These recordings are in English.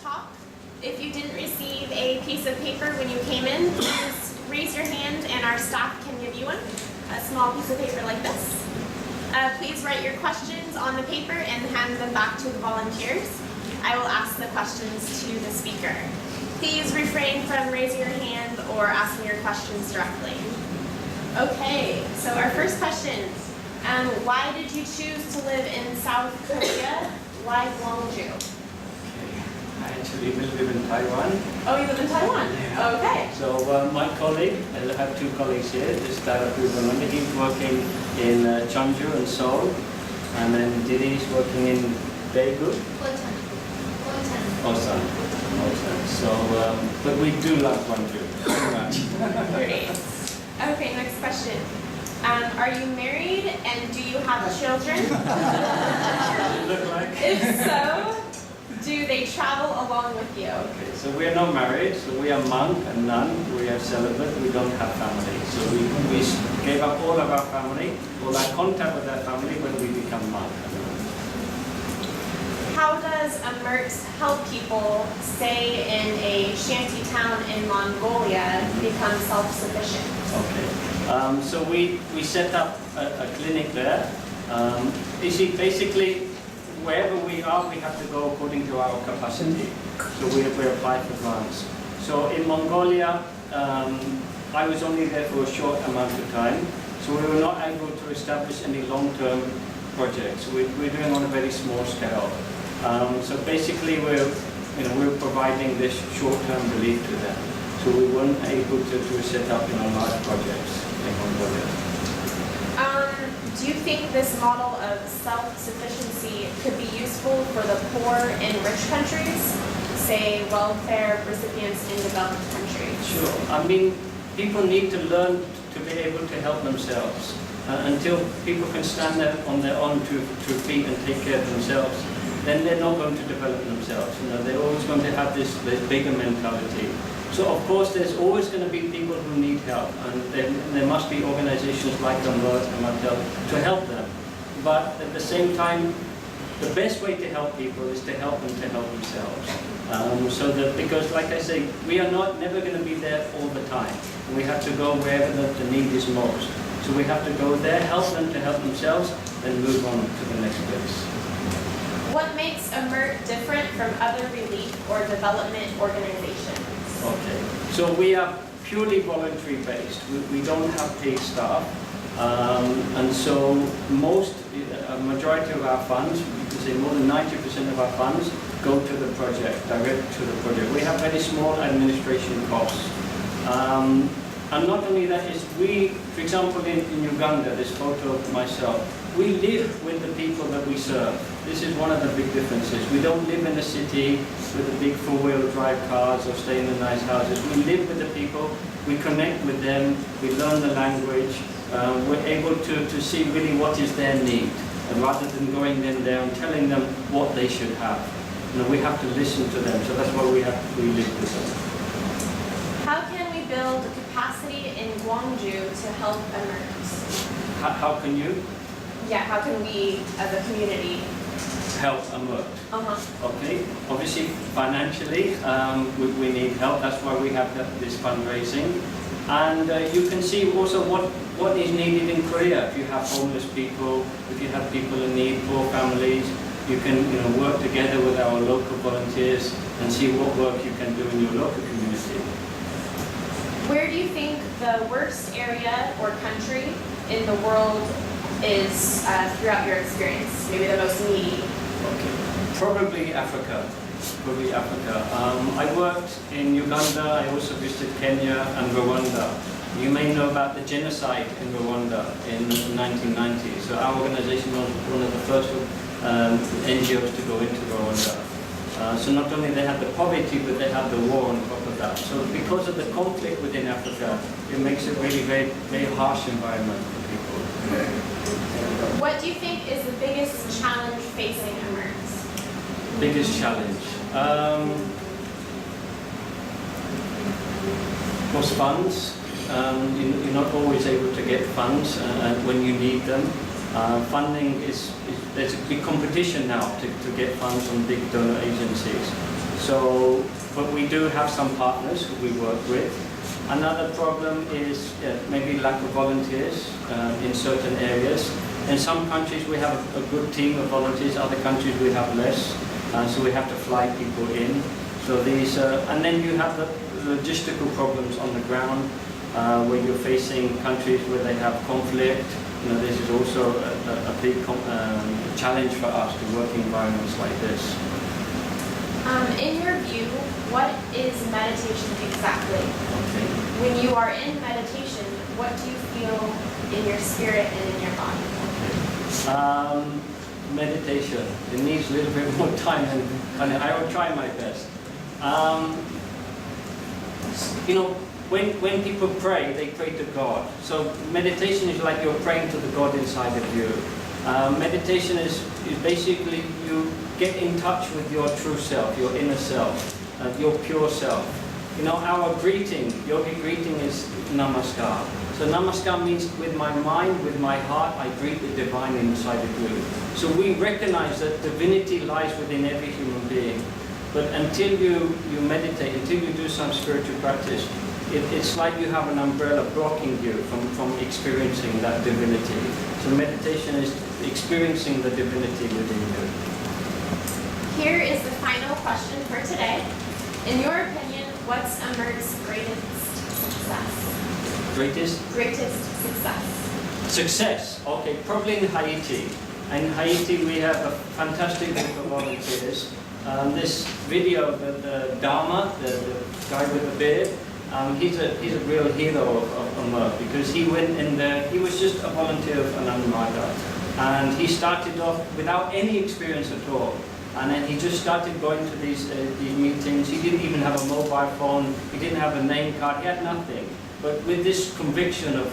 talk. If you didn't receive a piece of paper when you came in, please raise your hand and our staff can give you one. A small piece of paper like this. Please write your questions on the paper and hand them back to the volunteers. I will ask the questions to the speaker. Please refrain from raising your hand or asking your questions directly. Okay, so our first question. Why did you choose to live in South Korea? Why Gwangju? I actually live in Taiwan. Oh, you live in Taiwan? Yeah. Okay. So my colleague, I have two colleagues here, this Dada Yogananda, he's working in Jeonju and Seoul, and then Didi is working in Daegu. Osan. So, but we do love Gwangju very much. Great. Okay, next question. Are you married and do you have children? Look like. If so, do they travel along with you? Okay, so we are not married, so we are monk and nun, we are celibate, we don't have family. So we gave up all of our family, all our contact with our family when we become monk. How does AMURT help people, say in a shanty town in Mongolia, become self-sufficient? Okay, so we set up a clinic there. You see, basically, wherever we are, we have to go according to our capacity. So we apply for grants. So in Mongolia, I was only there for a short amount of time, so we were not able to establish any long-term projects. We're doing on a very small scale. So basically, we're providing this short-term relief to them. So we weren't able to set up large projects in Mongolia. Do you think this model of self-sufficiency could be useful for the poor in rich countries, say welfare recipients in developed countries? Sure. I mean, people need to learn to be able to help themselves. Until people can stand there on their own two feet and take care of themselves, then they're not going to develop themselves. They're always going to have this bigger mentality. So of course there's always going to be people who need help, and there must be organizations like AMURT and Marga to help them. But at the same time, the best way to help people is to help them to help themselves. Because like I say, we are never going to be there all the time. We have to go wherever the need is most. So we have to go there, help them to help themselves, then move on to the next place. What makes AMURT different from other relief or development organizations? Okay, so we are purely voluntary based. We don't have paid staff, and so a majority of our funds, you can say more than 90% of our funds, go to the project, direct to the project. We have very small administration costs. And not only that, is we, for example, in Uganda, this photo of myself, we live with the people that we serve. This is one of the big differences. We don't live in a city with the big four-wheel drive cars or stay in the nice houses. We live with the people, we connect with them, we learn the language, we're able to see really what is their need, and rather than going in there and telling them what they should have. We have to listen to them, so that's why we live with them. How can we build capacity in Gwangju to help AMURT? How can you? Yeah, how can we, as a community, help AMURT? Okay, obviously financially we need help. That's why we have this fundraising. And you can see also what is needed in Korea. If you have homeless people, if you have people in need, poor families, you can work together with our local volunteers and see what work you can do in your local community. Where do you think the worst area or country in the world is throughout your experience? Maybe the most needy? Okay, probably Africa. I worked in Uganda, I also visited Kenya and Rwanda. You may know about the genocide in Rwanda in 1990. So our organization was one of the first NGOs to go into Rwanda. So not only they had the poverty, but they had the war on top of that. So because of the conflict within Africa, it makes it really very, very harsh environment for people. What do you think is the biggest challenge facing AMURT? Biggest challenge? Of course, funds. You're not always able to get funds when you need them. Funding there's a big competition now to get funds from big donor agencies. So, but we do have some partners who we work with. Another problem is maybe lack of volunteers in certain areas. In some countries we have a good team of volunteers, other countries we have less, so we have to fly people in. So these, and then you have the logistical problems on the ground, where you're facing countries where they have conflict. You know, this is also a big challenge for us to work in environments like this. In your view, what is meditation exactly? Okay. When you are in meditation, what do you feel in your spirit and in your body? Meditation. It needs a little bit more time, and I will try my best. You know, when people pray, they pray to God. So meditation is like you're praying to the God inside of you. Meditation is basically you get in touch with your true self, your inner self, your pure self. You know, our greeting, yogic greeting is namaskar. So namaskar means with my mind, with my heart, I greet the divine inside of you. So we recognize that divinity lies within every human being. But until you meditate, until you do some spiritual practice, it's like you have an umbrella blocking you from experiencing that divinity. So meditation is experiencing the divinity within you. Here is the final question for today. In your opinion, what's AMURT's greatest success? Greatest success. Success. Okay, probably in Haiti. In Haiti, we have a fantastic group of volunteers. This video, the Dharma, the guy with the beard, he's a real hero of AMURT because he went in there. He was just a volunteer of Ananda, and he started off without any experience at all. And then he just started going to these meetings. He didn't even have a mobile phone. He didn't have a name card. He had nothing. But with this conviction of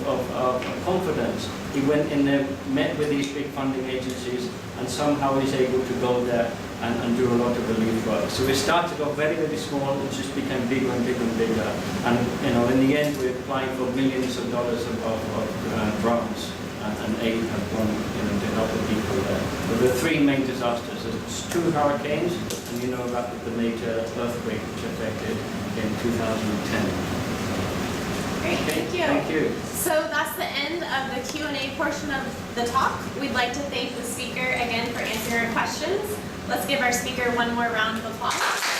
confidence, he went in there, met with these big funding agencies, and somehow he's able to go there and do a lot of relief work. So we started off very, very small and just became bigger and bigger and bigger. And you know, in the end, we're applying for millions of dollars of grants and aid have gone, you know, to help the people there. But the three main disasters: there's 2 hurricanes, and you know about the major earthquake which affected in 2010. Great, Okay, thank you. Thank you. So that's the end of the Q&A portion of the talk. We'd like to thank the speaker again for answering our questions. Let's give our speaker one more round of applause.